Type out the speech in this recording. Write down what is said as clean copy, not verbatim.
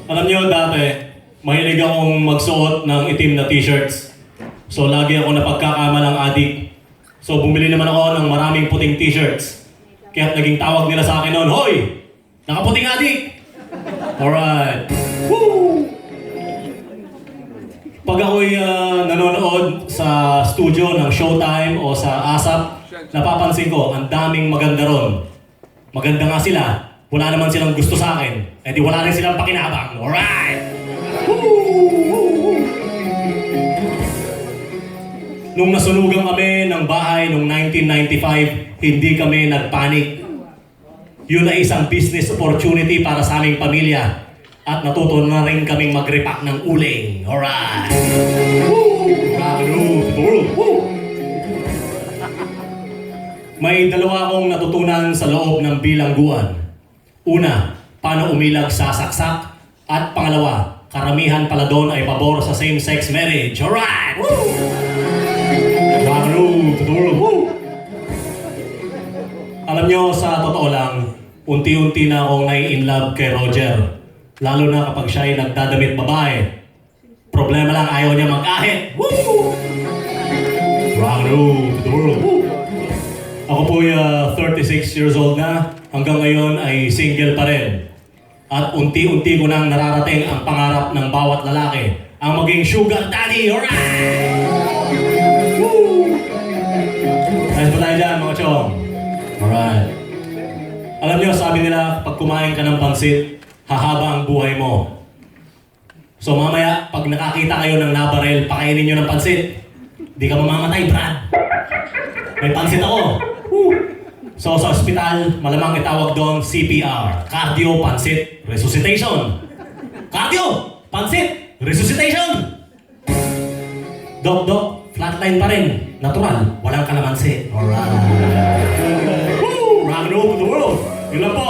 Alam niyo, dati, mahilig akong magsuot ng itim na t-shirts. So, lagi ako napagkakamalang adik. So, bumili naman ako ng maraming puting t-shirts. Kaya naging tawag nila sa akin noon, "Hoy! Nakaputing adik!" Alright. Woo! Pag ako'y nanonood sa studio ng Showtime o sa ASAP, napapansin ko, ang daming maganda ron. Maganda nga sila, wala naman silang gusto sa akin. Eh di wala rin silang pakinabang. Alright! Woo! Nung nasunugan kami ng bahay noong 1995, hindi kami nagpanik. Yun ay isang business opportunity para sa aming pamilya. At natuto na rin kaming mag-repack ng uling. Alright! Woo! May dalawa akong natutunan sa loob ng bilangguan. Una, paano umilag sa saksak. At pangalawa, karamihan pala doon ay pabor sa same-sex marriage. Alright! Woo! Alam nyo, sa totoo lang, unti-unti na akong nai-inlove kay Roger. Lalo na kapag siya ay nagdadamit babae. Problema lang, ayaw niya mag-ahit. Woo! Woo! Ako po'y 36 years old na. Hanggang ngayon ay single pa rin. At unti-unti ko nang nararating ang pangarap ng bawat lalaki. Ang maging sugar daddy. Alright! Woo! Ayos pa tayo dyan, mga chong. Alright. Alam niyo, sabi nila, pag kumain ka ng pansit, hahaba ang buhay mo. So mamaya, pag nakakita kayo ng nabarel, pakainin nyo ng pansit. Di ka mamamatay, Brad. May pansit ako. Woo! So sa ospital, malamang itawag doon CPR. Cardio, pansit, resuscitation. Cardio, pansit, resuscitation. Dok, flatline pa rin. Natural, walang kalamansi. Alright. Woo! Rock and roll to the world. Yun lang po.